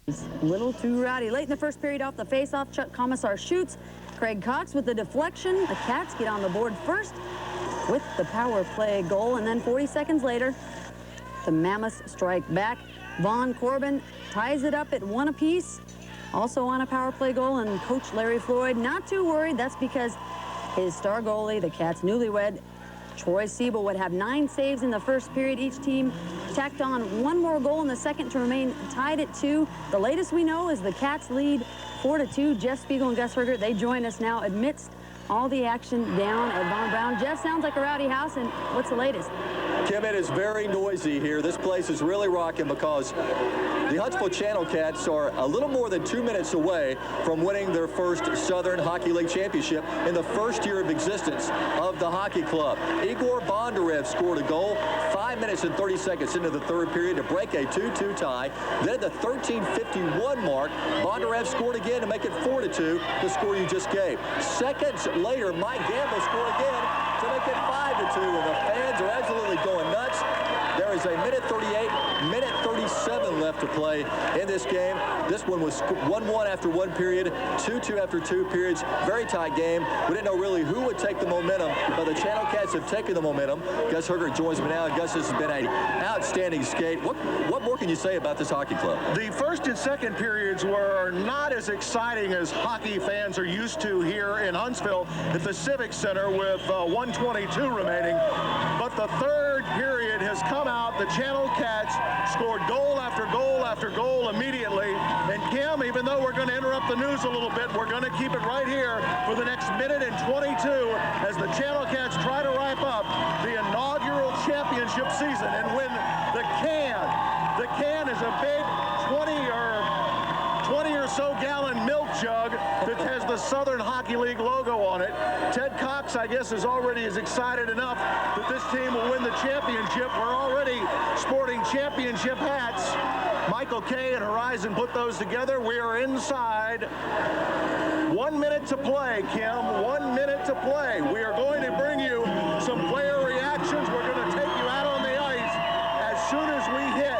A little too rowdy. Late in the first period off the face-off, Chuck Commissar shoots. Craig Cox with the deflection. The Cats get on the board first with the power play goal, and then 40 seconds later, the Mammoths strike back. Vaughn Corbin ties it up at 1 apiece, also on a power play goal, and Coach Larry Floyd not too worried. That's because his star goalie, the Cats' newlywed, Troy Siebel, would have 9 saves in the first period. Each team tacked on 1 more goal in the second to remain tied at 2. The latest we know is the Cats lead 4-2. Jeff Spiegel and Gus Hergert, they join us now amidst all the action down at Von Braun. Jeff, sounds like a rowdy house, and what's the latest? Kim, it is very noisy here. This place is really rocking because the Huntsville Channel Cats are a little more than 2 minutes away from winning their first Southern Hockey League championship in the first year of existence of the hockey club. Igor Bondarev scored a goal 5 minutes and 30 seconds into the third period to break a 2-2 tie. Then at the 13:51 mark, Bondarev scored again to make it 4-2, the score you just gave. Seconds later, Mike Gamble scored again to make it 5-2, and the fans are absolutely going nuts. There is a minute 38, minute 37 left to play in this game. This one was 1-1 after 1 period, 2-2 after 2 periods. Very tight game. We didn't know really who would take the momentum, but the Channel Cats have taken the momentum. Gus Hergert joins me now. Gus, this has been an outstanding skate. What more can you say about this hockey club? The first and second periods were not as exciting as hockey fans are used to here in Huntsville at the Civic Center with 1:22 remaining. But the third period has come out. The Channel Cats scored goal after goal after goal immediately. And Kim, even though we're going to interrupt the news a little bit, we're going to keep it right here for the next minute and 22 as the Channel Cats try to wrap up the inaugural championship season. And when the can is a big 20 or so gallon milk jug that has the Southern Hockey League logo on it. Ted Cox, I guess, is already as excited enough that this team will win the championship. We're already sporting championship hats. Michael Kay and Horizon put those together. We are inside. 1 minute to play, Kim. 1 minute to play. We are going to bring you some player reactions. We're going to take you out on the ice as soon as we hit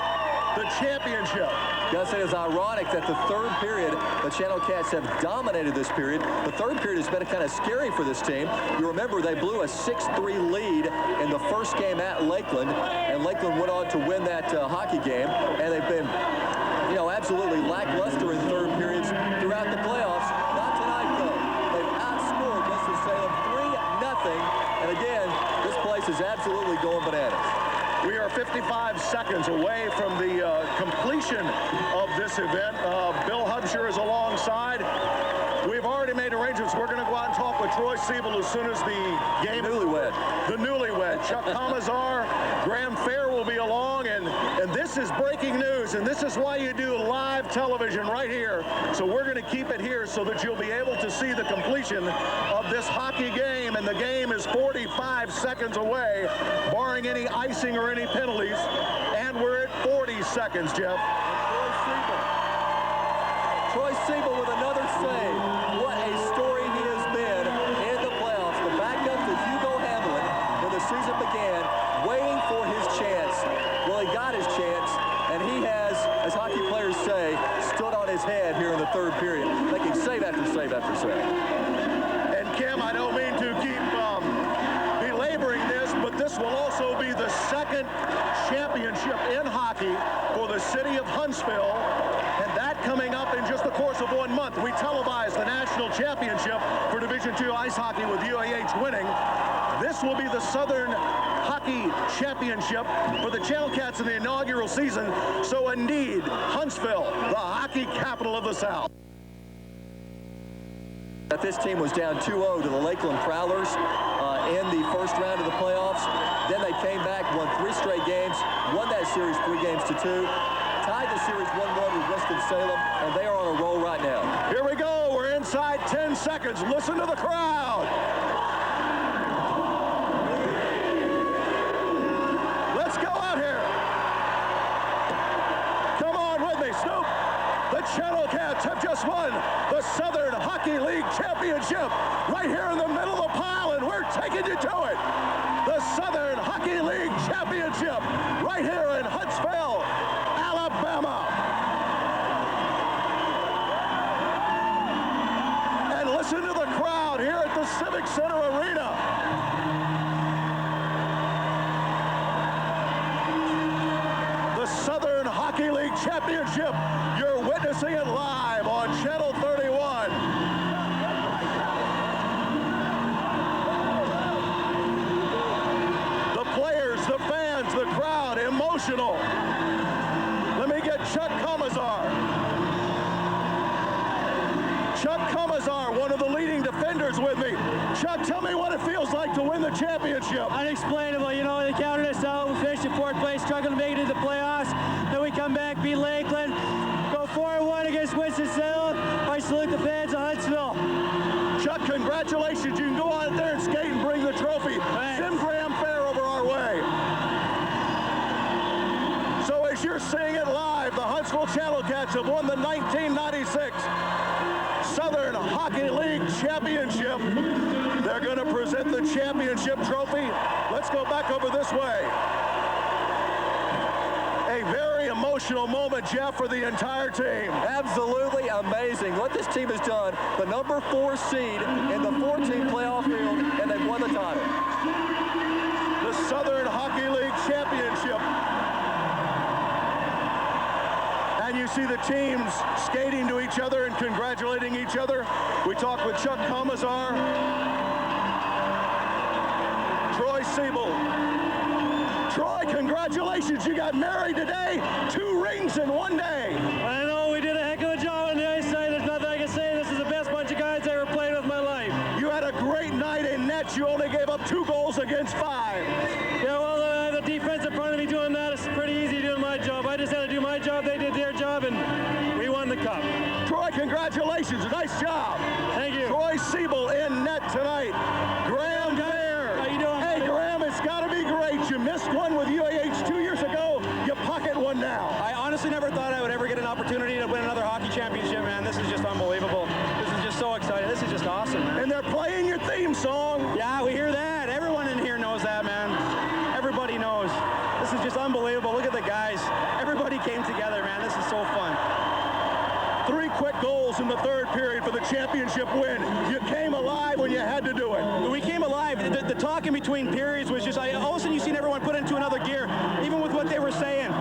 the championship. Gus, it is ironic that the third period, the Channel Cats have dominated this period. The third period has been kind of scary for this team. You remember they blew a 6-3 lead in the first game at Lakeland, and Lakeland went on to win that hockey game. And they've been, absolutely lackluster in third periods throughout the playoffs. Not tonight, though. They've outscored Winston-Salem 3-0. And again, this place is absolutely going bananas. We are 55 seconds away from the completion of this event. Bill Hubsher is alongside. We've already made arrangements. We're going to go out and talk with Troy Siebel as soon as the game. The newlywed. Chuck Commissar, Graham Fair will be along, and this is breaking news, and this is why you do live television right here. So we're going to keep it here so that you'll be able to see the completion of this hockey game, and the game is 45 seconds away, barring any icing or any penalties, and we're at 40 seconds, Jeff. Troy Siebel with another save. What a story he has been in the playoffs. The backup to Hugo Hamlin when the season began, waiting for his chance. Well, he got his chance, and he has, as hockey players say, stood on his head here in the third period, making save after save after save. And Kim, I don't mean to keep belaboring this, but this will also be the second championship in hockey for the city of Huntsville. And that coming up in just the course of 1 month. We televised the national championship for Division II ice hockey with UAH winning. This will be the Southern Hockey Championship for the Channel Cats in the inaugural season. So indeed, Huntsville, the hockey capital of the South. That this team was down 2-0 to the Lakeland Prowlers in the first round of the playoffs. Then they came back, won 3 straight games, won that series 3-2, tied the series 1-1 with Winston-Salem, and they are on a roll right now. Here we go. We're inside 10 seconds. Listen to the crowd. Let's go out here. Come on with me, Snoop. The Channel Cats have just won the Southern Hockey League Championship right here in the middle of the pile, and we're taking you to it. The Southern Hockey League Championship right here in Huntsville, Alabama. Columbus Civic Center Arena. The Southern Hockey League Championship. You're witnessing it live on Channel 31. The players, the fans, the crowd, emotional. Let me get Chuck Commissar. Chuck Commissar, one of the leading defenders with me. Chuck, tell me what it feels like to win the championship. Unexplainable. You know, they counted us out. We finished in 4th place, struggling to make it to the playoffs. Then we come back, beat Lakeland, go 4-1 against Winston-Salem. I salute the fans of Huntsville. Chuck, congratulations. You can go out there and skate and bring the trophy. Thanks. Sim Graham Fair over our way. So as you're seeing it live, the Huntsville Channel Cats have won the 1996 Southern Hockey League Championship. They're going to present the championship trophy. Let's go back over this way. A very emotional moment, Jeff, for the entire team. Absolutely amazing what this team has done. The number 4 seed in the 14 playoff field, and they've won the title. The Southern Hockey League Championship. And you see the teams skating to each other and congratulating each other. We talked with Chuck Commissar, Troy Siebel. Troy, congratulations. You got married today. 2 rings in one day. I know we did a heck of a job on the ice side. There's nothing I can say. This is the best bunch of guys I ever played with in my life. You had a great night in net. You only gave up 2 goals against 5. Yeah, well, the defense in front of me doing that is pretty easy doing my job. I just had to do my job. They did their job, and we won the cup. Troy, congratulations. Nice job. Thank you. Troy Siebel in net tonight. Graham Fair. How you doing? Hey, Graham, it's got to be great. You missed one with UAH 2 years ago. You pocket one now. I honestly never thought I would ever get an opportunity to win another hockey championship, man. This is just unbelievable. This is just so exciting. This is just awesome, man. And they're playing your theme song. Yeah, we hear that. Everyone in here knows that, man. Everybody knows. This is just unbelievable. Look at the guys. Everybody came together, man. This is so fun. 3 quick goals in the 3rd period for the championship win. You came alive when you had to do it. We came alive. The talk in between periods was just, all of a sudden you seen everyone put into another gear, even with what they were saying.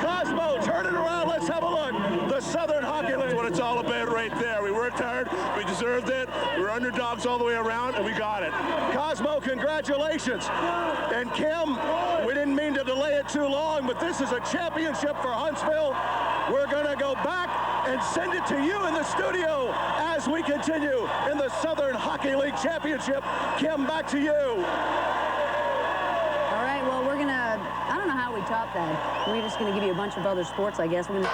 Cosmo, turn it around. Let's have a look. The Southern Hockey League. That's what it's all about right there. We worked hard. We deserved it. We were underdogs all the way around, and we got it. Cosmo, congratulations. And Kim, we didn't mean to delay it too long, but this is a championship for Huntsville. We're going to go back and send it to you in the studio as we continue in the Southern Hockey League Championship. Kim, back to you. All right, well, we're going to, I don't know how we top that. We're just going to give you a bunch of other sports, I guess. We're gonna...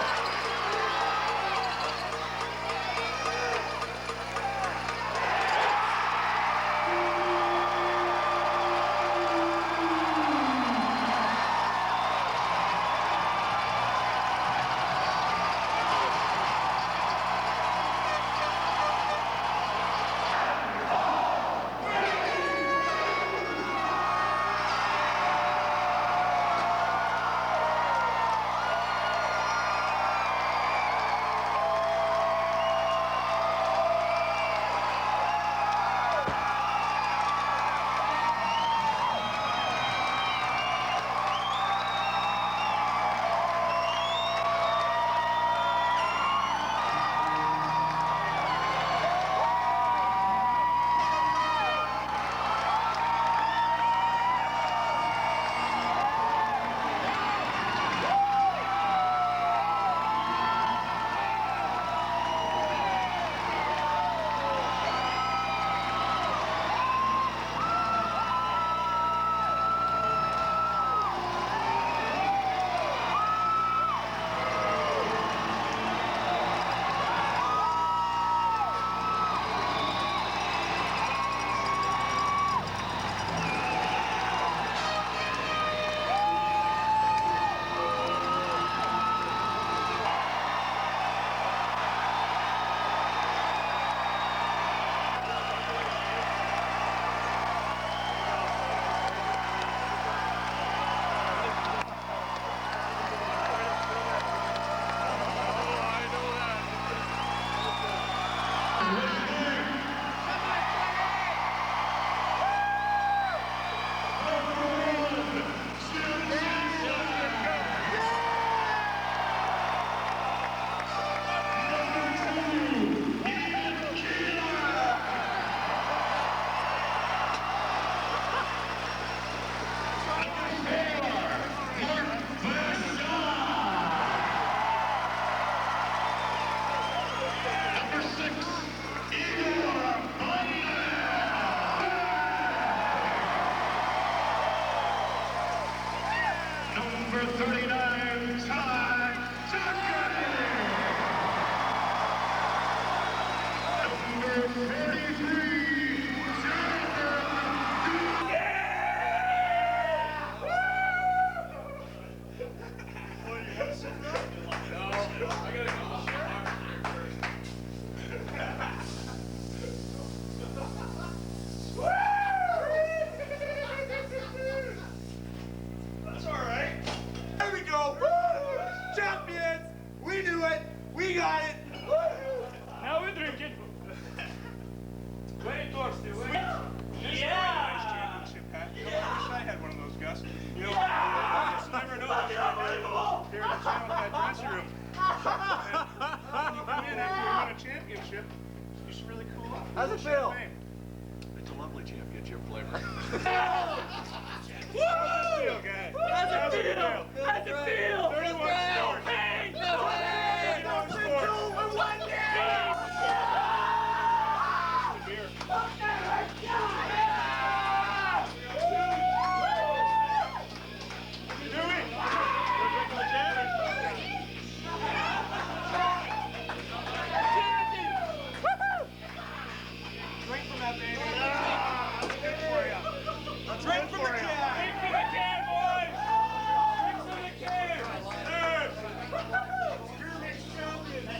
That's all right. There we go. Woo! Champions! We knew it. We got it. Woo! Now we're drinking. Very thirsty. Yeah. Championship hat. You know, I wish I had one of those, Gus. You know, I just never know what you're here in the channel hat dressing room. And when you come in after you win a championship, you should really cool off. How's it feel? It's a lovely championship flavor. Woo! How's it feel, guys? How's it feel? How's it feel? 31 scores. Hey! 31 scores. Drink from that, baby. That's good for you. Drink from the can. Drink from the can, boys. Drink from the can. Skirmish champions.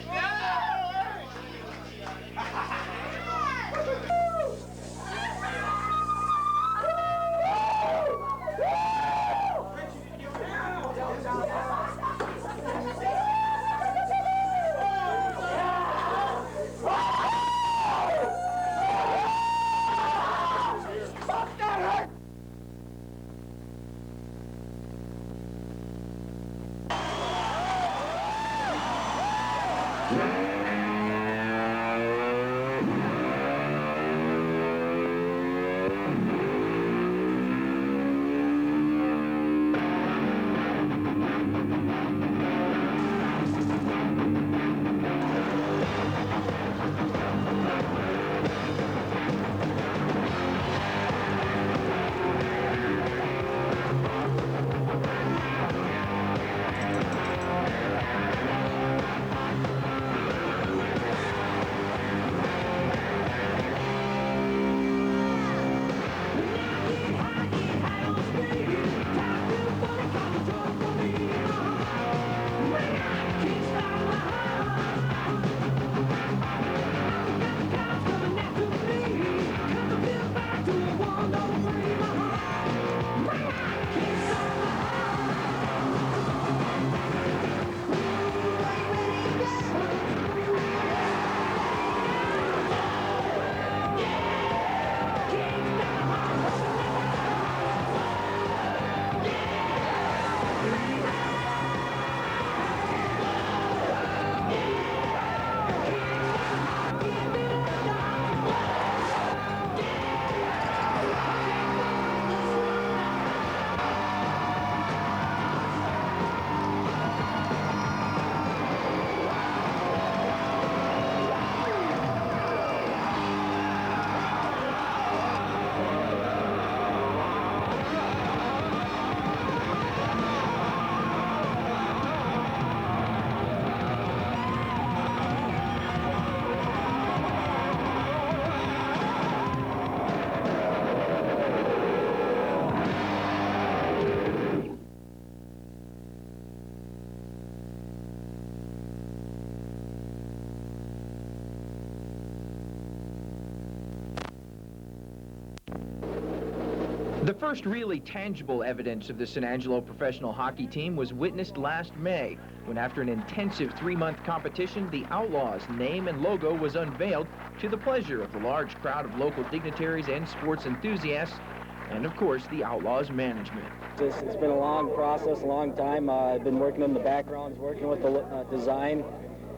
The first really tangible evidence of the San Angelo professional hockey team was witnessed last May, when after an intensive 3-month competition, the Outlaws' name and logo was unveiled to the pleasure of the large crowd of local dignitaries and sports enthusiasts, and of course, the Outlaws' management. It's been a long process, a long time. I've been working in the backgrounds, working with the design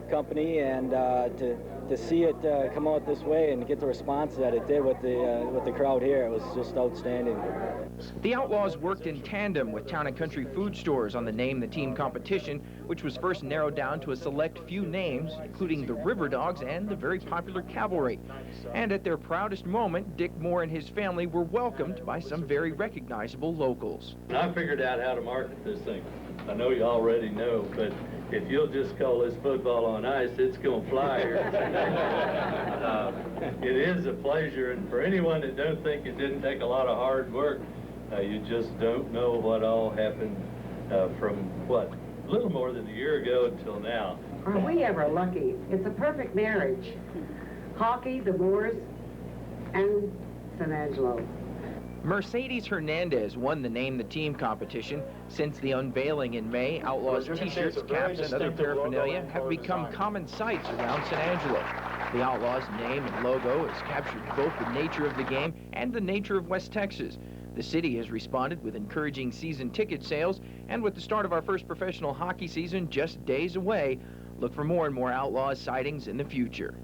company, and to see it come out this way and get the response that it did with the crowd here, it was just outstanding. The Outlaws worked in tandem with Town & Country food stores on the Name the Team competition, which was first narrowed down to a select few names, including the River Dogs and the very popular Cavalry. And at their proudest moment, Dick Moore and his family were welcomed by some very recognizable locals. I figured out how to market this thing. I know you already know, but if you'll just call this football on ice, it's going to fly here. It is a pleasure, and for anyone that don't think it didn't take a lot of hard work, you just don't know what all happened from, a little more than a year ago until now. Are we ever lucky? It's a perfect marriage. Hockey, the Moors, and San Angelo. Mercedes Hernandez won the Name the Team competition. Since the unveiling in May, Outlaws t-shirts, caps, and other paraphernalia have become common sights around San Angelo. The Outlaws' name and logo has captured both the nature of the game and the nature of West Texas. The city has responded with encouraging season ticket sales, and with the start of our first professional hockey season just days away, look for more and more Outlaws sightings in the future.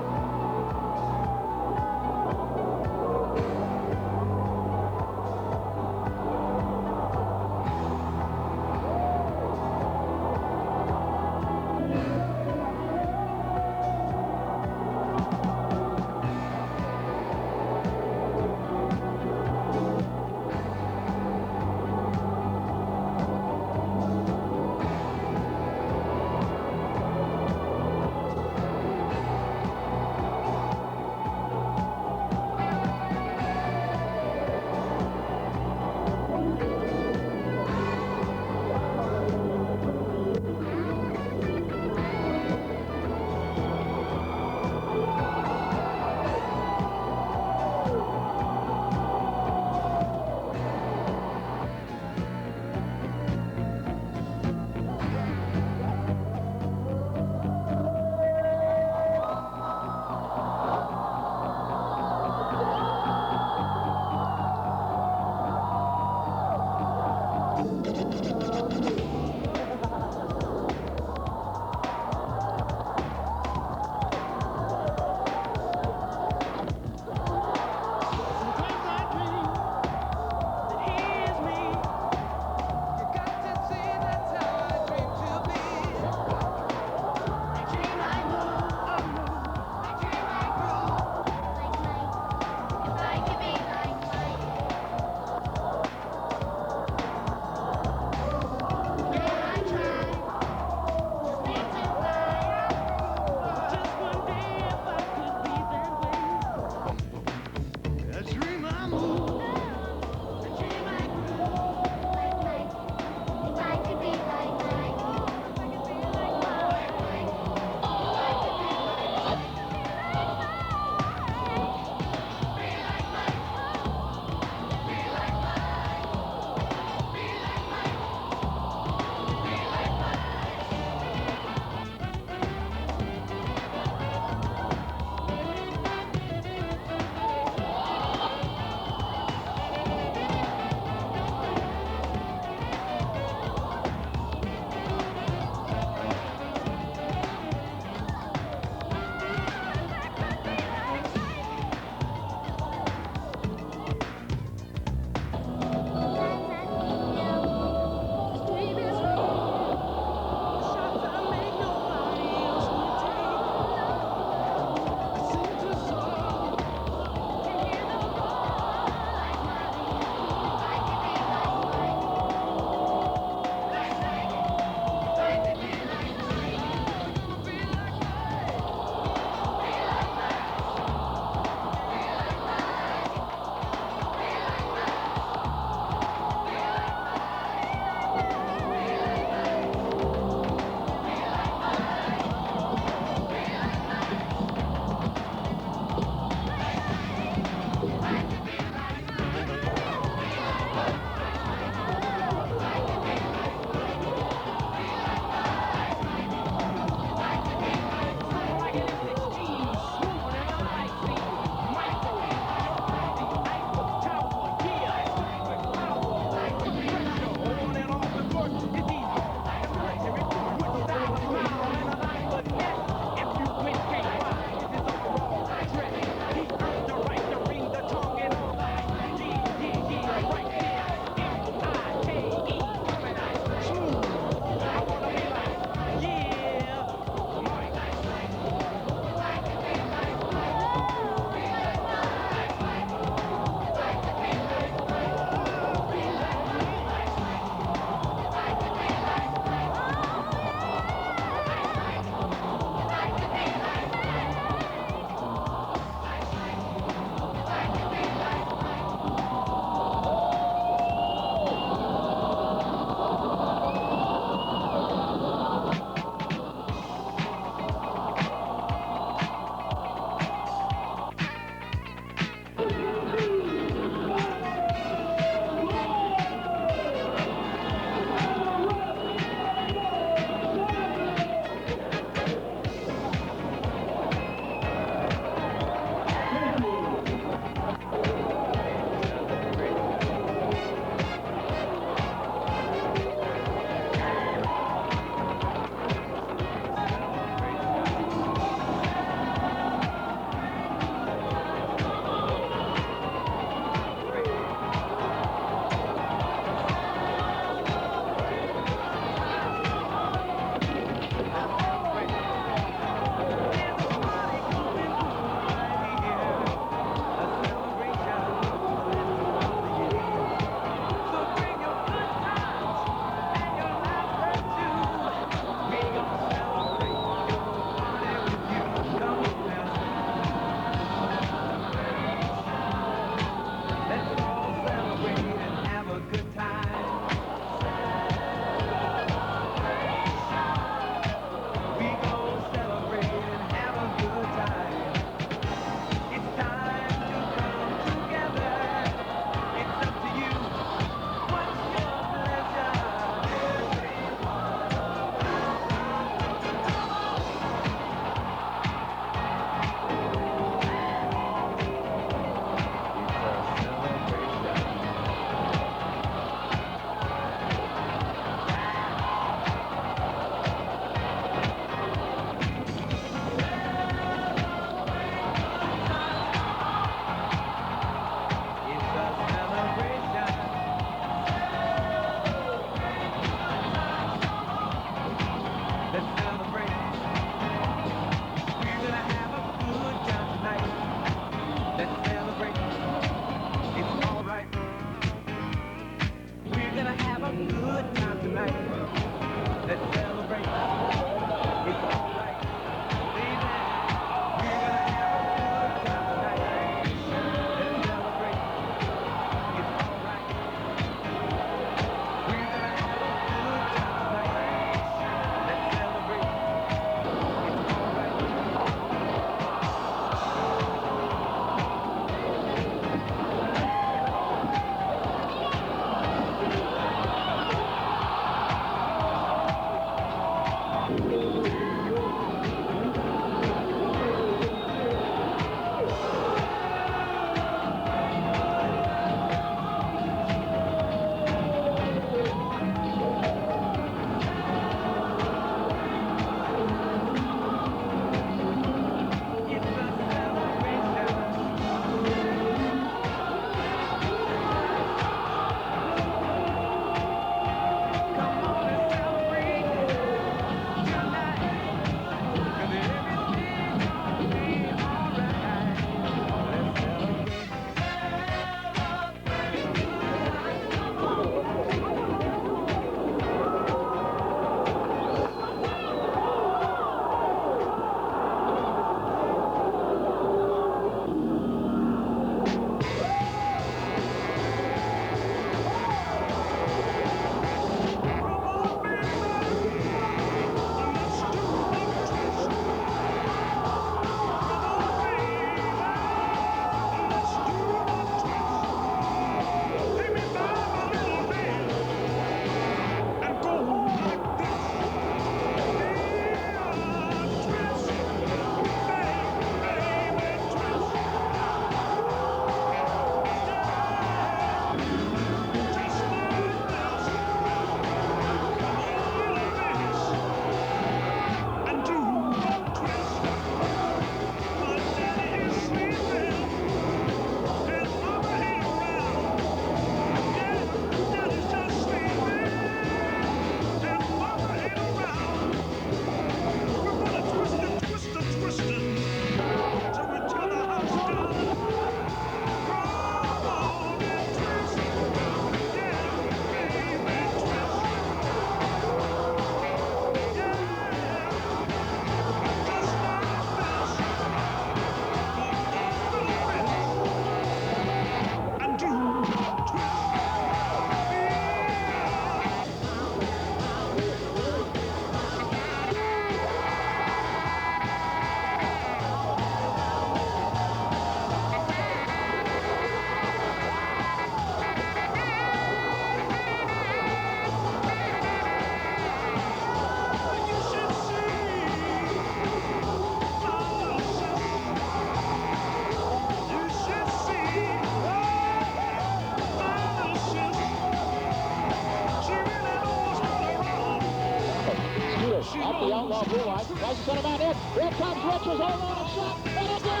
football blue line. Tries to send him out in. Here comes Richards. Hold on, a shot. And a goal!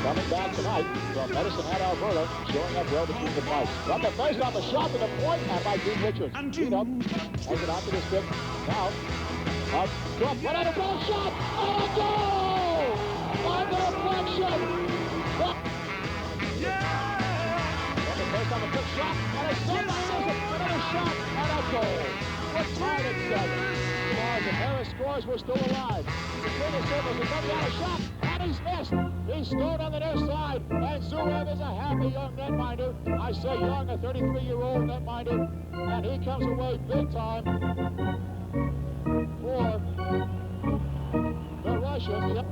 Coming back tonight from Medicine Hat, Alberta, showing up well between the pipes. From the face off the shot to the point, and by Dean Richards. Beat up, has it onto the stick. Now, up, Trump, what a goal shot, and a goal! On the deflection! From the face on the quick shot, and a shot, another shot, and a goal. What's tied at 7? As if Harris scores, we're still alive. Between the circles, he comes out a shot, and he's missed. He's scored on the near side, and Zurev is a happy young netminder. I say young, a 33-year-old netminder, and he comes away big time for the Russians.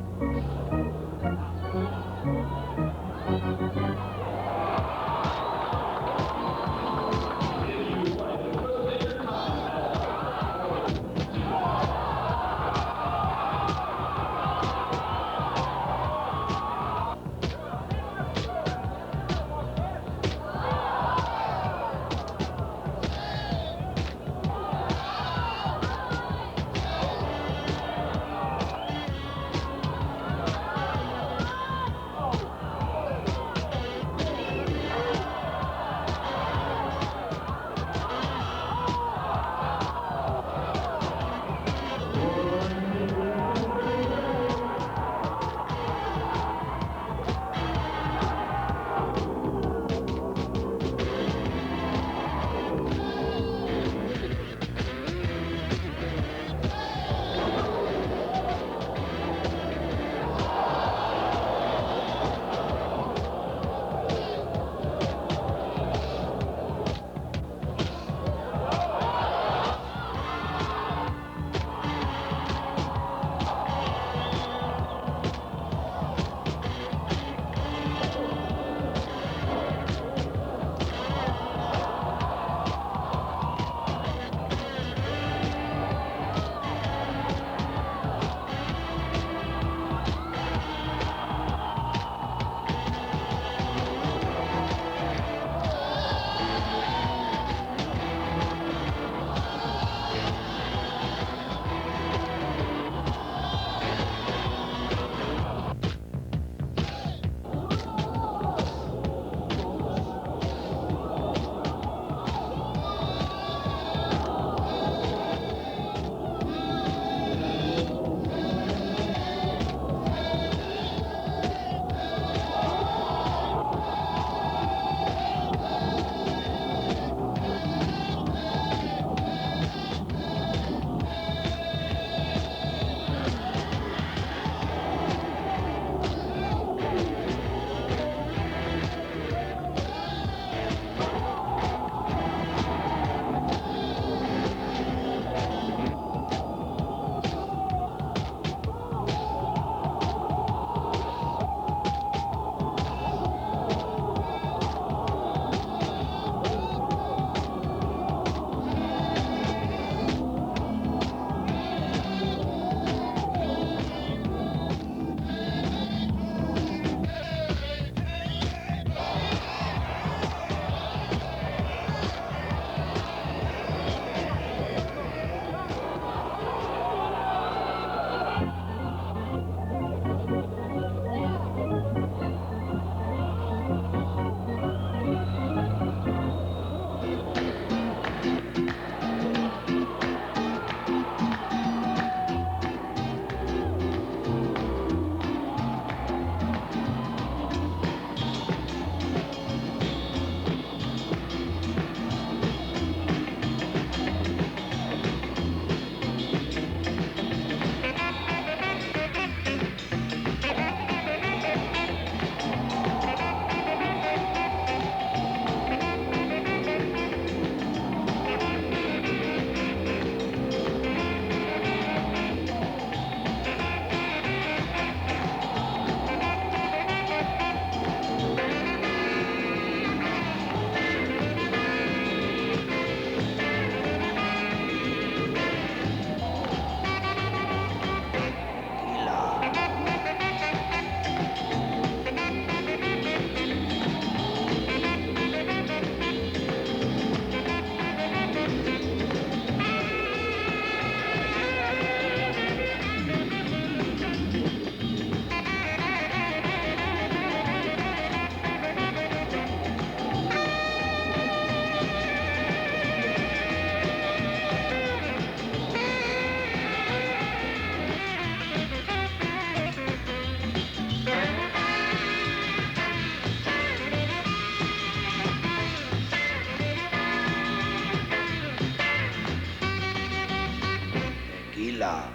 Tequila.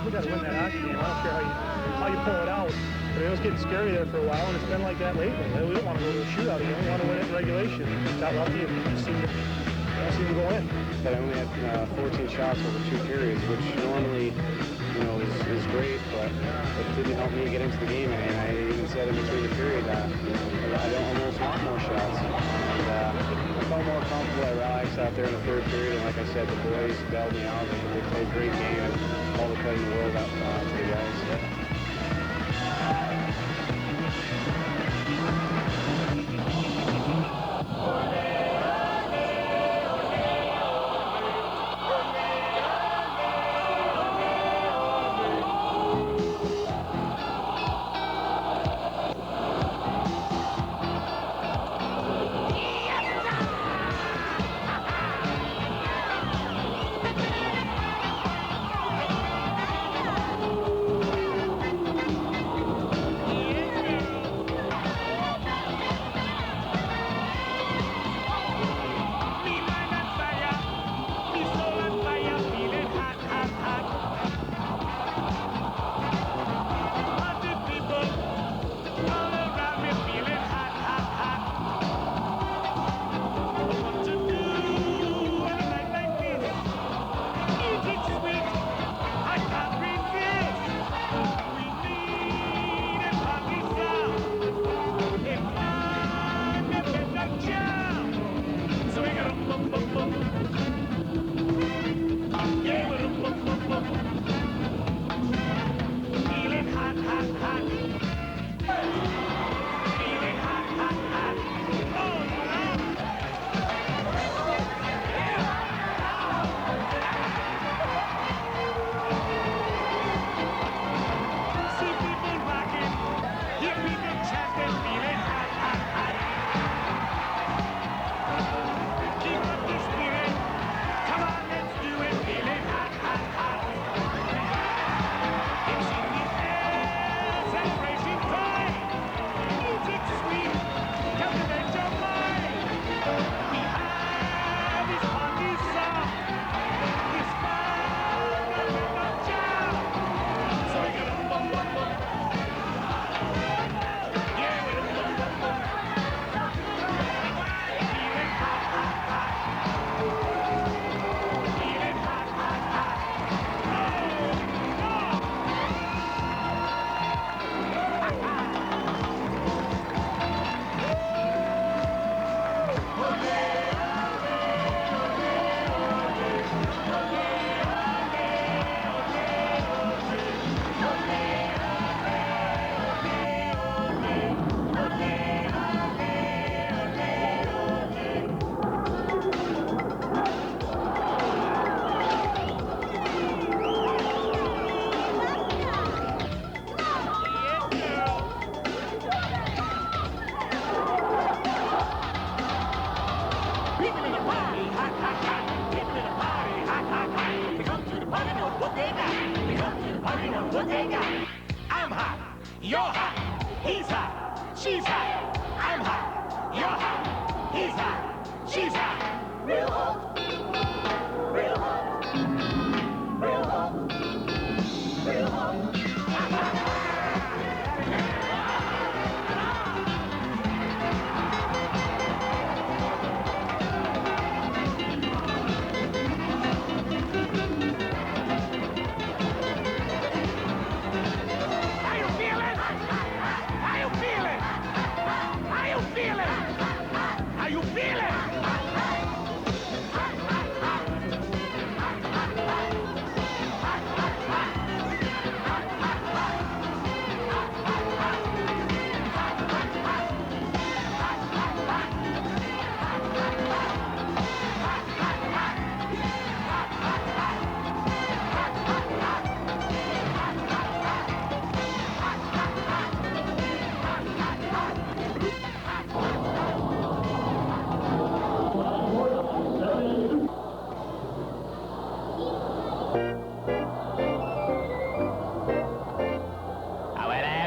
We got to win that hockey game. I don't care how you pull it out. But it was getting scary there for a while, and it's been like that lately. We don't want to go to a shootout again. We want to win it in regulation. Got lucky and seemed to go in. But I only had 14 shots over 2 periods, which normally, is great, but it didn't help me get into the game. And I even said in between the period that I almost want more shots. And I felt more comfortable. I relaxed out there in the third period, and like I said, the boys bailed me out. They played a great game, and all the credit in the world out to the guys. what they got. I'm hot, you're hot, he's hot, she's hot. I'm hot, you're hot, he's hot, she's hot. Real hot, real hot, real hot, real hot. How you feeling?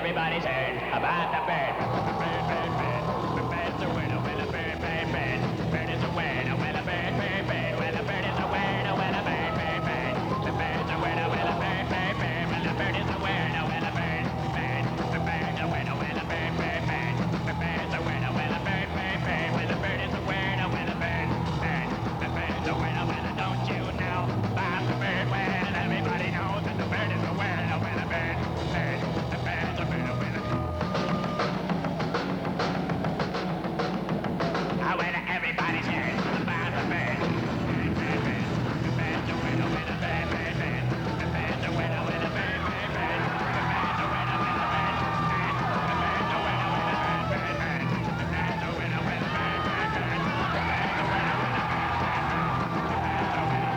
Everybody's heard about the bird. Bird, bird, bird. The bird's a winner, well, a bird, bird, bird. Bird is a winner, well, a bird, bird, bird. Well, a bird is a winner, well, a bird, bird, bird. The bird's a winner, well, a bird, bird, bird. Well, a bird is a winner, well, a bird, bird. The bird's a winner, well, a bird, bird, bird. The bird's a winner, well, a bird, bird, bird. Well, the bird is a winner, well, a bird, bird. The bird's a winner, well, don't you know about the bird? Well, everybody knows that the bird is a winner, well, a bird, bird. The bird's a winner, well, everybody's heard about the bird. Bird, bird, bird. The bird's a winner, well, a bird, bird, bird. The bird's a winner, well, a bird, bird, bird. The bird's a winner, well, a bird, bird. The bird's a winner, well, a bird, bird, bird. The bird's a winner, well, a bird, bird, bird. The bird's a winner, well, a bird, bird, bird. The bird's a winner, well, a bird, bird, bird. The bird's a winner, well,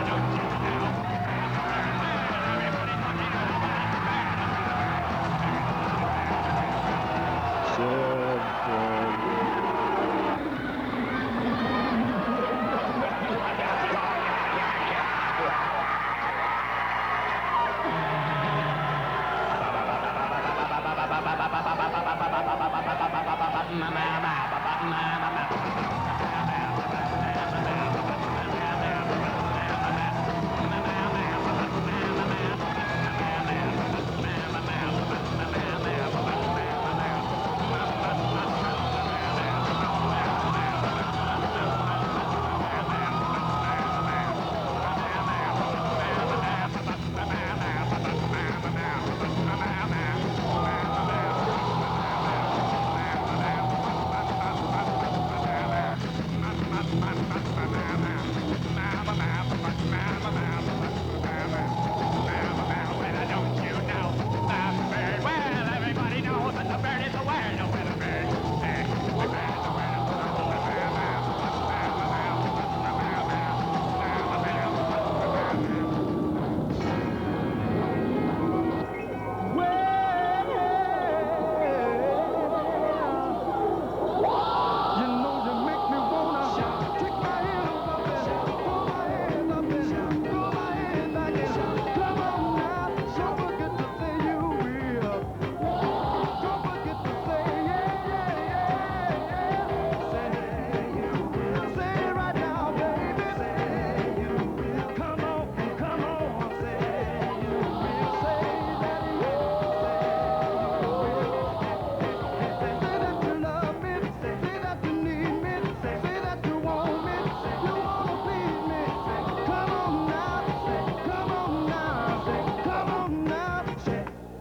don't you know? Everybody's talking about the bird.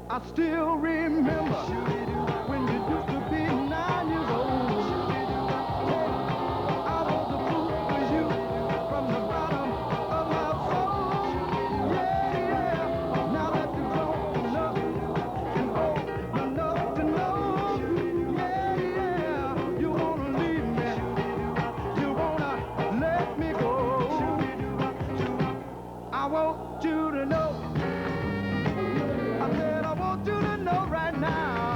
I still remember when you used to be 9 years old. I was a fool for you from the bottom of my soul. Yeah, yeah. Now that you're grown enough and old enough to know. Yeah, yeah. You wanna leave me. You wanna let me go. I want you to know. I said I want you to know right now.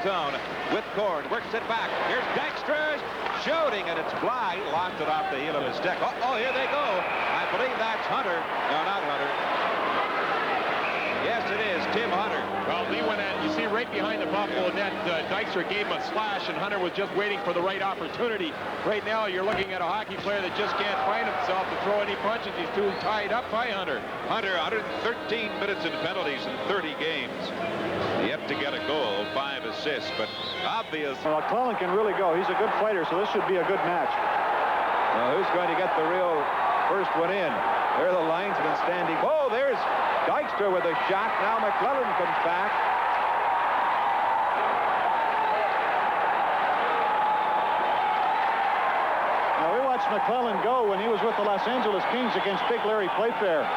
zone with Cord. Works it back. Here's Dykstra shooting, and it's fly. Locked it off the heel of his stick. Oh, here they go. I believe that's Hunter. No, not Hunter. Yes, it is Tim Hunter. Well, Lee went at, you see right behind the Buffalo net, Dykstra gave him a slash, and Hunter was just waiting for the right opportunity. Right now, you're looking at a hockey player that just can't find himself to throw any punches. He's too tied up by Hunter. Hunter, 113 minutes in penalties in 30 games. Yet to get a goal, 5 assists, but obvious. Well, McClellan can really go. He's a good fighter, so this should be a good match. Now, who's going to get the real first one in? There are the linesmen standing. Oh, there's Dykstra with a shot. Now McClellan comes back. Now, we watched McClellan go when he was with the Los Angeles Kings against Big Larry Playfair.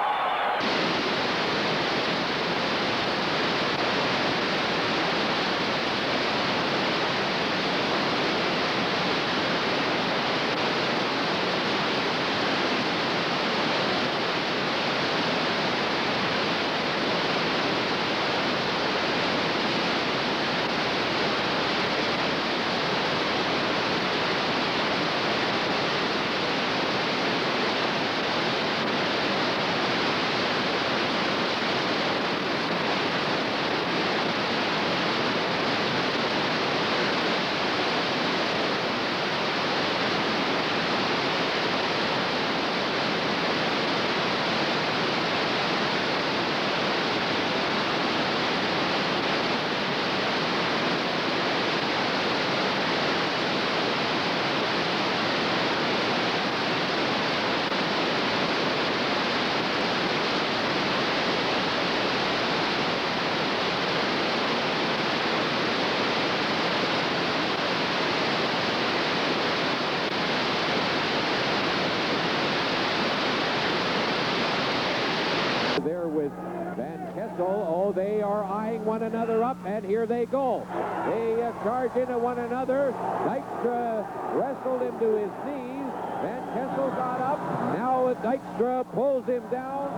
There with Van Kessel. Oh, they are eyeing one another up, and here they go. They charge into one another. Dykstra wrestled him to his knees. Van Kessel got up. Now Dykstra pulls him down,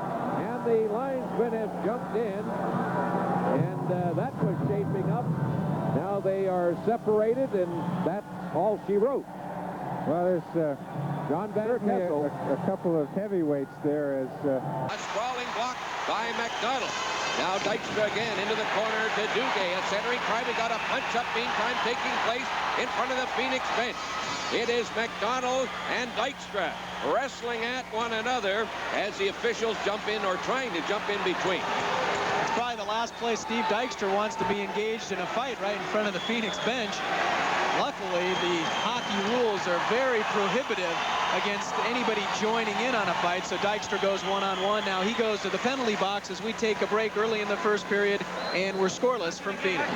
and the linesman has jumped in, and that was shaping up. Now they are separated, and that's all she wrote. Well, there's John Van Kessel. A couple of heavyweights there as... A sprawling block by McDonald. Now Dykstra again into the corner to Duguay. A centering try. We got a punch-up meantime taking place in front of the Phoenix bench. It is McDonald and Dykstra wrestling at one another as the officials jump in or trying to jump in between. It's probably the last place Steve Dykstra wants to be engaged in a fight, right in front of the Phoenix bench. Luckily, the hockey rules are very prohibitive against anybody joining in on a fight, so Dykstra goes one-on-one. Now he goes to the penalty box as we take a break early in the first period, and we're scoreless from Phoenix.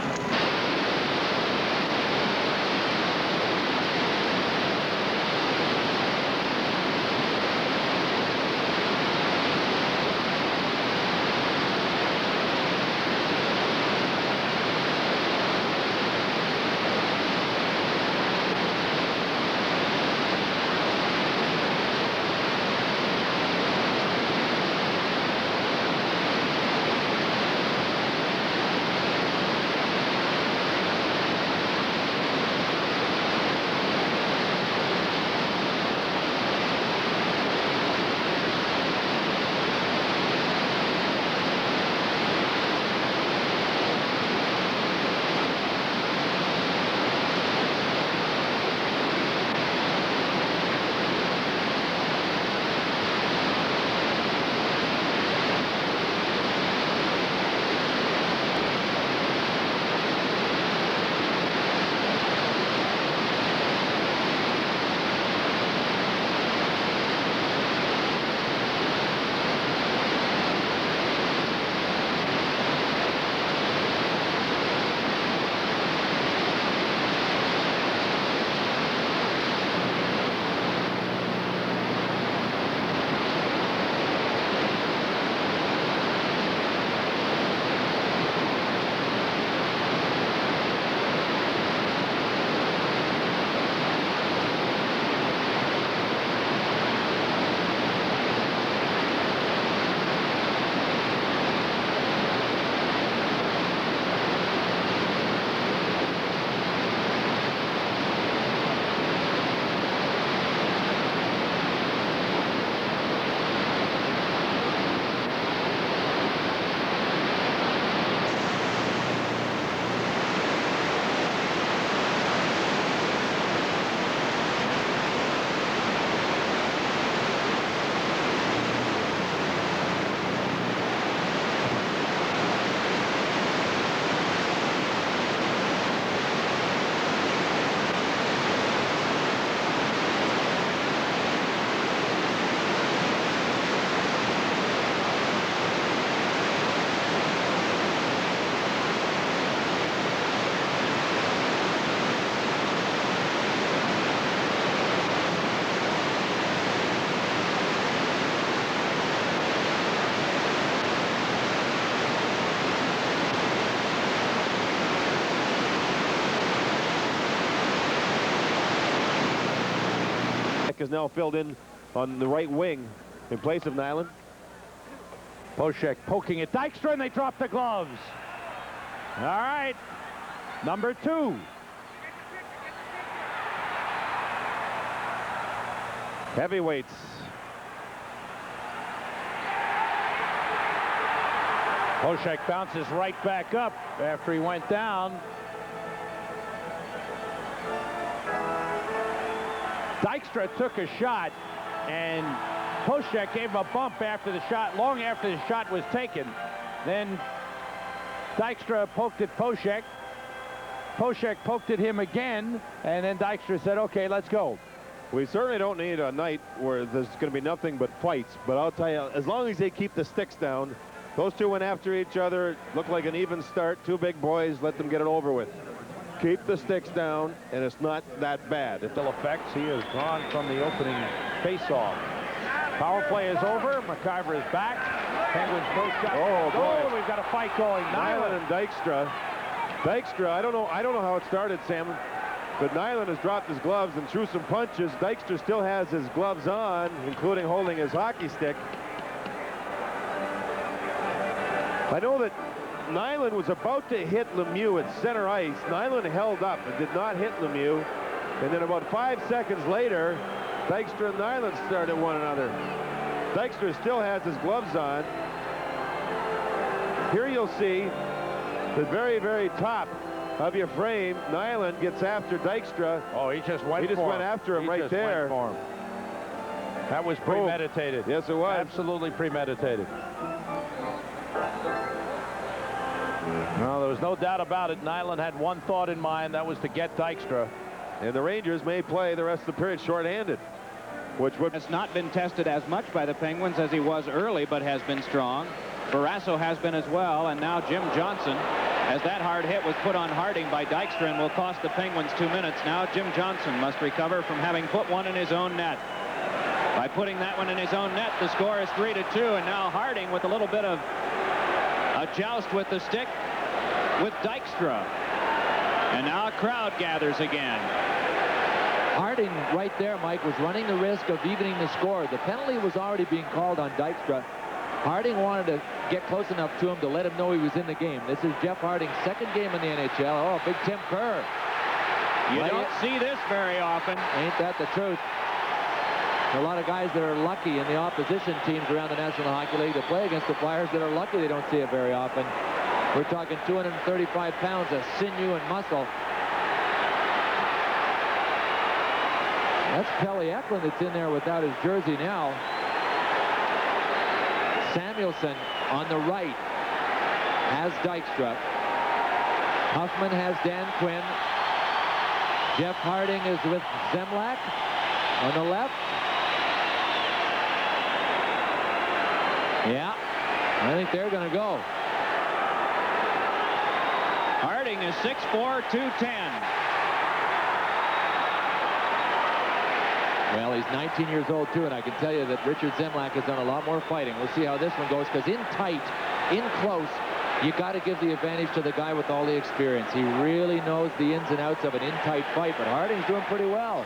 is now filled in on the right wing in place of Nyland. Poshek poking at Dykstra, and they drop the gloves. All right, number 2. Heavyweights. Poshek bounces right back up after he went down. Dykstra took a shot, and Poshek gave him a bump after the shot, long after the shot was taken. Then Dykstra poked at Poshek. Poshek poked at him again, and then Dykstra said, okay, let's go. We certainly don't need a night where there's going to be nothing but fights, but I'll tell you, as long as they keep the sticks down, those two went after each other, looked like an even start, 2 big boys, let them get it over with. Keep the sticks down, and it's not that bad. It still affects. He is gone from the opening face-off. Power play is over. McIver is back. Penguins first shot. Oh, boy. We've got a fight going. Nyland and Dykstra. Dykstra, I don't know how it started, Sam, but Nyland has dropped his gloves and threw some punches. Dykstra still has his gloves on, including holding his hockey stick. I know that Nyland was about to hit Lemieux at center ice. Nyland held up and did not hit Lemieux. And then about 5 seconds later, Dykstra and Nyland started one another. Dykstra still has his gloves on. Here you'll see the very, very top of your frame. Nyland gets after Dykstra. Oh, he just went after him right there. That was premeditated. Yes, it was. Absolutely premeditated. No, there was no doubt about it. Nyland had one thought in mind. That was to get Dykstra. And the Rangers may play the rest of the period shorthanded, which would... Has not been tested as much by the Penguins as he was early, but has been strong. Barrasso has been as well, and now Jim Johnson, as that hard hit was put on Harding by Dykstra and will cost the Penguins 2 minutes. Now Jim Johnson must recover from having put one in his own net. By putting that one in his own net, the score is 3-2, and now Harding with a little bit of a joust with the stick with Dykstra. And now a crowd gathers again. Harding right there, Mike, was running the risk of evening the score. The penalty was already being called on Dykstra. Harding wanted to get close enough to him to let him know he was in the game. This is Jeff Harding's 2nd game in the NHL. Oh, big Tim Kerr. You don't see this very often. Ain't that the truth? A lot of guys that are lucky in the opposition teams around the National Hockey League to play against the Flyers that are lucky they don't see it very often. We're talking 235 pounds of sinew and muscle. That's Pelle Eklund that's in there without his jersey now. Samuelson on the right has Dykstra. Huffman has Dan Quinn. Jeff Harding is with Zemlak on the left. Yeah, I think they're going to go. Harding is 6'4", 210. Well, he's 19 years old, too, and I can tell you that Richard Zemlak has done a lot more fighting. We'll see how this one goes, because in tight, in close, you got to give the advantage to the guy with all the experience. He really knows the ins and outs of an in-tight fight, but Harding's doing pretty well.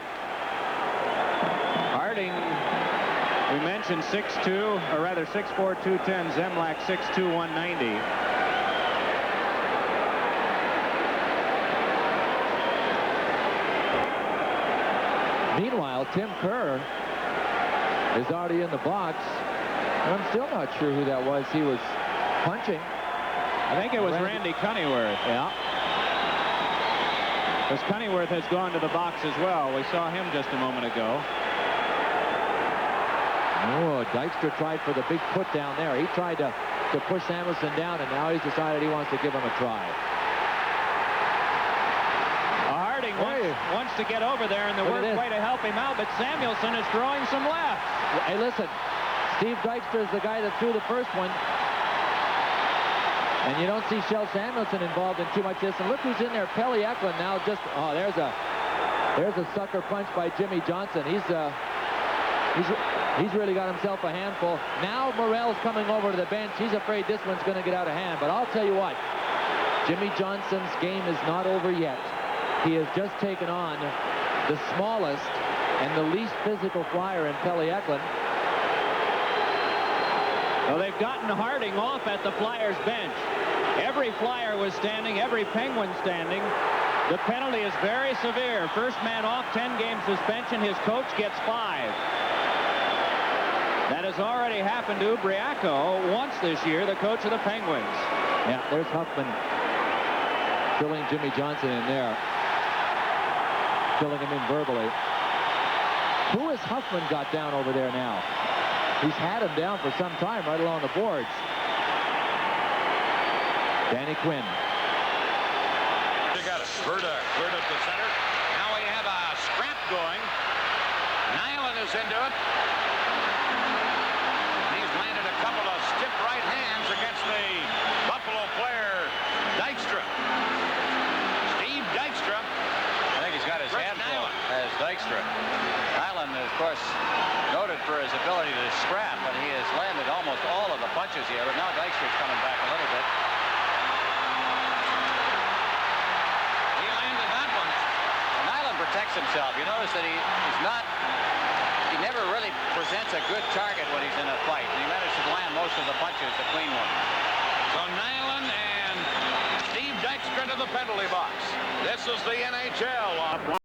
Harding, we mentioned 6'2", or rather 6'4", 210. Zemlak 6'2", 190. Meanwhile, Tim Kerr is already in the box. And I'm still not sure who that was he was punching. I think it was Randy Cunneyworth. Yeah. Because Cunneyworth has gone to the box as well. We saw him just a moment ago. Oh, Dykstra tried for the big put down there. He tried to push Samuelson down, and now he's decided he wants to give him a try. Harding wants to get over there, and the worst way to help him out, but Samuelson is throwing some left. Hey, listen, Steve Dykstra is the guy that threw the first one. And you don't see Shel Samuelson involved in too much of this. And look who's in there. Pelle Eklund now just, oh, there's a sucker punch by Jimmy Johnson. He's really got himself a handful. Now Morell's coming over to the bench. He's afraid this one's going to get out of hand. But I'll tell you what, Jimmy Johnson's game is not over yet. He has just taken on the smallest and the least physical flyer in Pelle Eklund. Well, they've gotten Harding off at the Flyers bench. Every Flyer was standing, every Penguin standing. The penalty is very severe. First man off, 10-game suspension. His coach gets 5. That has already happened to Briacco once this year, the coach of the Penguins. Yeah, there's Huffman filling Jimmy Johnson in there. Filling him in verbally. Who has Huffman got down over there now? He's had him down for some time right along the boards. Danny Quinn. They got it. Verda cleared up the center. Now we have a scrap going. Nyland is into it. He's landed a couple of stiff right hands against the Buffalo player, Dykstra. Steve Dykstra. I think he's got his hand full as Dykstra. Nyland, of course, noted for his ability to scrap, but he has landed almost all of the punches here. But now Dykstra's coming back a little bit. He landed that one. And Nyland protects himself. You notice that he never really presents a good target when he's in a fight. And he manages to land most of the punches, the clean ones. So Nyland and Steve Dykstra to the penalty box. This is the NHL.